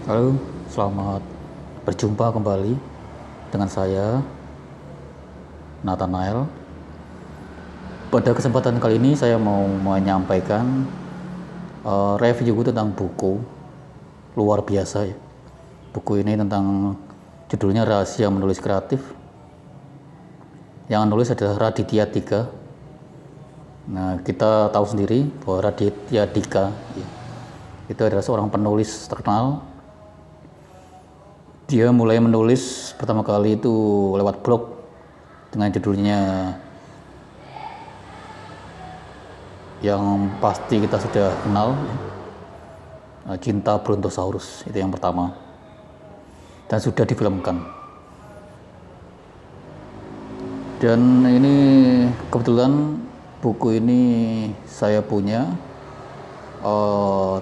Halo, selamat berjumpa kembali dengan saya, Nathanael. Pada kesempatan kali ini saya mau menyampaikan review tentang buku luar biasa ya. Buku ini tentang judulnya Rahasia Menulis Kreatif. Yang menulis adalah Raditya Dika. Nah, kita tahu sendiri bahwa Raditya Dika ya, itu adalah seorang penulis terkenal. Dia mulai menulis pertama kali itu lewat blog dengan judulnya yang pasti kita sudah kenal, Cinta Brontosaurus, itu yang pertama, dan sudah difilmkan. Dan ini kebetulan buku ini saya punya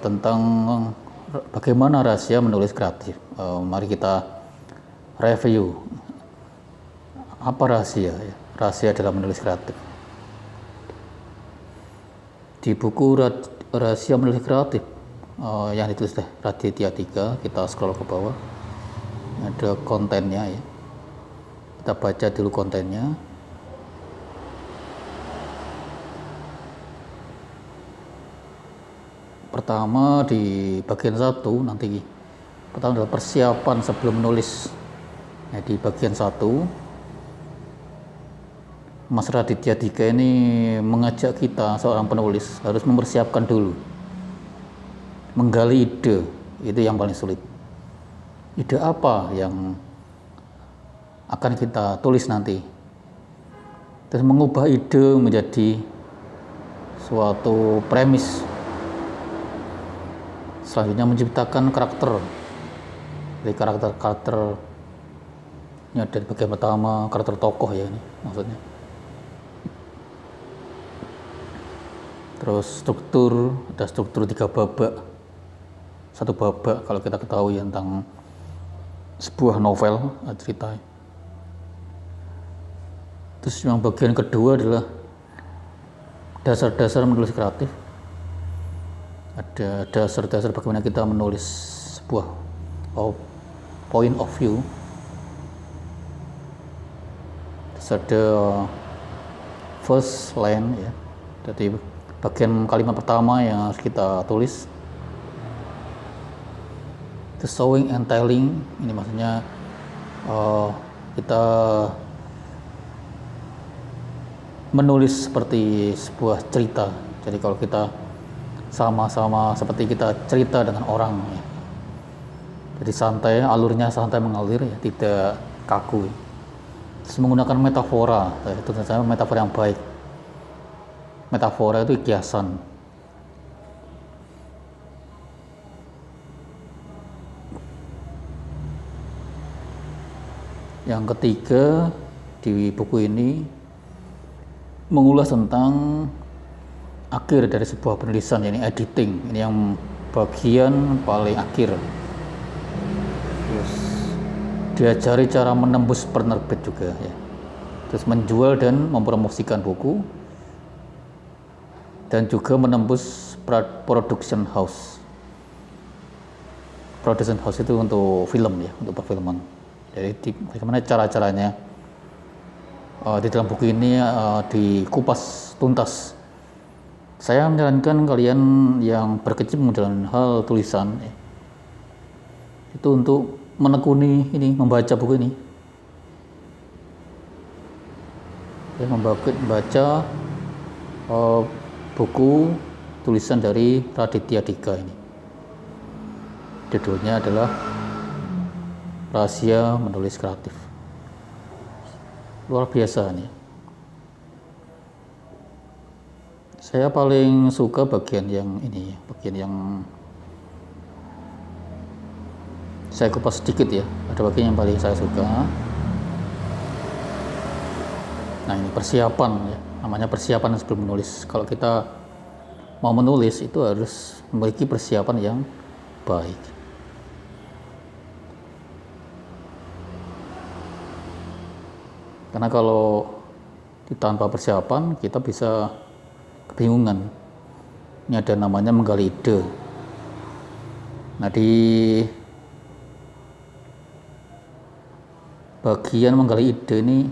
tentang bagaimana rahasia menulis kreatif. Mari kita review apa rahasia ya? Rahasia dalam menulis kreatif. Di buku Rahasia Menulis Kreatif yang ditulis oleh Raditya Dika, kita scroll ke bawah, ada kontennya ya. Kita baca dulu kontennya. Pertama di bagian 1 nanti, pertama adalah persiapan sebelum menulis. Nah, di bagian 1 Mas Raditya Dika ini mengajak kita seorang penulis harus mempersiapkan dulu, menggali ide, itu yang paling sulit. Ide apa yang akan kita tulis nanti, terus mengubah ide menjadi suatu premis. Selanjutnya menciptakan karakter. Dari karakter ini ada di bagian pertama, karakter tokoh ya ini maksudnya. Terus ada struktur 3 babak. 1 babak kalau kita ketahui tentang sebuah novel cerita. Terus yang bagian kedua adalah dasar-dasar menulis kreatif. Ada dasar-dasar bagaimana kita menulis sebuah point of view. Terus ada first line ya, jadi bagian kalimat pertama yang harus kita tulis. Terus showing and telling, ini maksudnya kita menulis seperti sebuah cerita. Jadi kalau kita sama-sama seperti kita cerita dengan orang ya. Jadi santai, alurnya santai mengalir ya, tidak kaku. Terus menggunakan metafora, itu saya metafora yang baik. Metafora itu kiasan. Yang ketiga di buku ini mengulas tentang akhir dari sebuah penulisan, yakni editing. Ini yang bagian paling akhir. Terus diajari cara menembus penerbit juga ya. Terus menjual dan mempromosikan buku, dan juga menembus production house. Production house itu untuk film ya, untuk perfilman. Jadi bagaimana cara-caranya di dalam buku ini dikupas tuntas. Saya menyarankan kalian yang berkecimpung dalam hal tulisan itu untuk menekuni ini, membaca buku ini ya, membaca buku tulisan dari Raditya Dika ini. Judulnya adalah Rahasia Menulis Kreatif. Luar biasa nih. Saya paling suka bagian yang ini, bagian yang saya kupas sedikit ya. Ada bagian yang paling saya suka. Nah, ini persiapan ya, namanya persiapan sebelum menulis. Kalau kita mau menulis itu harus memiliki persiapan yang baik. Karena kalau tanpa persiapan kita bisa kebingungan. Ini ada namanya menggali ide. Nah, di bagian menggali ide ini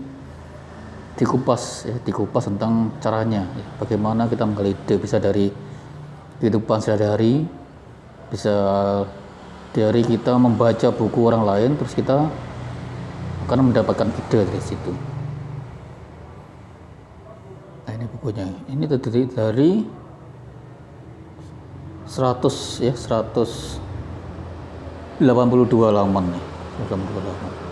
dikupas ya, dikupas tentang caranya ya, bagaimana kita menggali ide, bisa dari kehidupan sehari-hari, bisa dari kita membaca buku orang lain, terus kita akan mendapatkan ide dari situ. Nah, ini bukunya, ini terdiri dari 100 ya, 182 halaman nih, 182 halaman.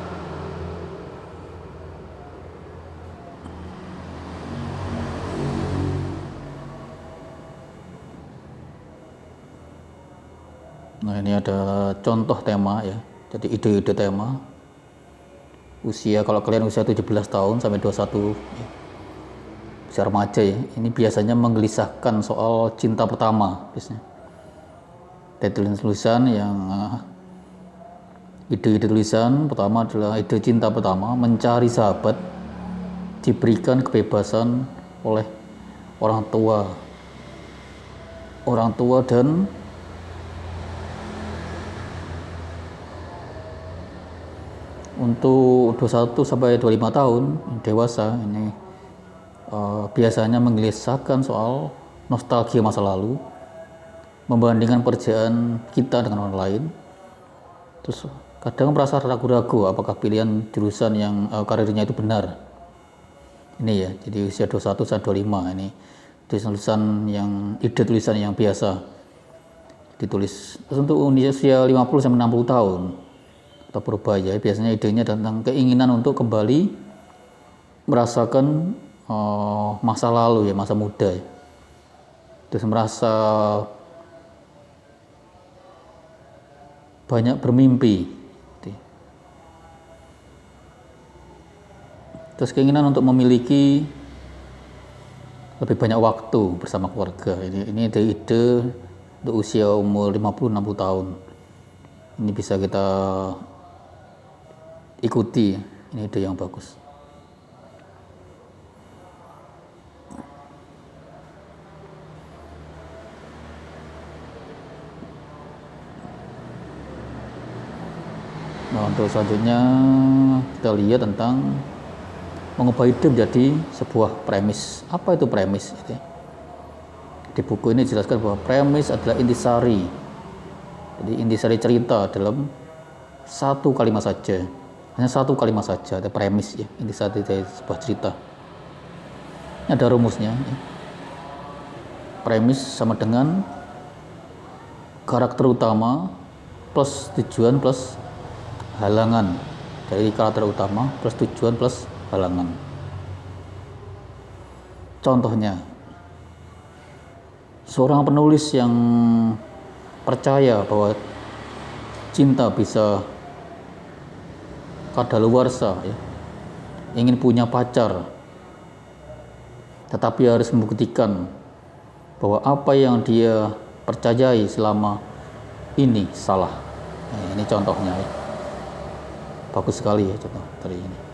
Nah, ini ada contoh tema ya, jadi ide-ide tema. Usia, kalau kalian usia 17 tahun sampai 21 ya, usia remaja ya, ini biasanya menggelisahkan soal cinta pertama biasanya. Tulisan yang ide-ide tulisan pertama adalah ide cinta pertama, mencari sahabat, diberikan kebebasan oleh orang tua dan untuk 21 sampai 25 tahun dewasa ini biasanya menggelisahkan soal nostalgia masa lalu, membandingkan pekerjaan kita dengan orang lain, terus kadang merasa ragu-ragu apakah pilihan jurusan yang karirnya itu benar. Ini ya, jadi usia 21 sampai 25 ini ide tulisan yang biasa ditulis. Terus untuk usia 50 sampai 60 tahun atau Purbaya, biasanya idenya tentang keinginan untuk kembali merasakan masa lalu ya, masa muda ya. Terus merasa banyak bermimpi. Terus keinginan untuk memiliki lebih banyak waktu bersama keluarga. Ini ide untuk usia umur 50-60 tahun. Ini bisa kita ikuti, ini ide yang bagus. Nah, untuk selanjutnya kita lihat tentang mengubah ide menjadi sebuah premis. Apa itu premis? Di buku ini dijelaskan bahwa premis adalah intisari. Jadi intisari cerita dalam satu kalimat saja. Hanya satu kalimat saja, ada premis ya, intisari dari sebuah cerita. Ini ada rumusnya ya. Premis sama dengan karakter utama plus tujuan plus halangan. Dari karakter utama plus tujuan plus halangan. Contohnya, seorang penulis yang percaya bahwa cinta bisa kadaluarsa ya, ingin punya pacar, tetapi harus membuktikan bahwa apa yang dia percayai selama ini salah. Nah, ini contohnya ya. Bagus sekali ya contoh dari ini.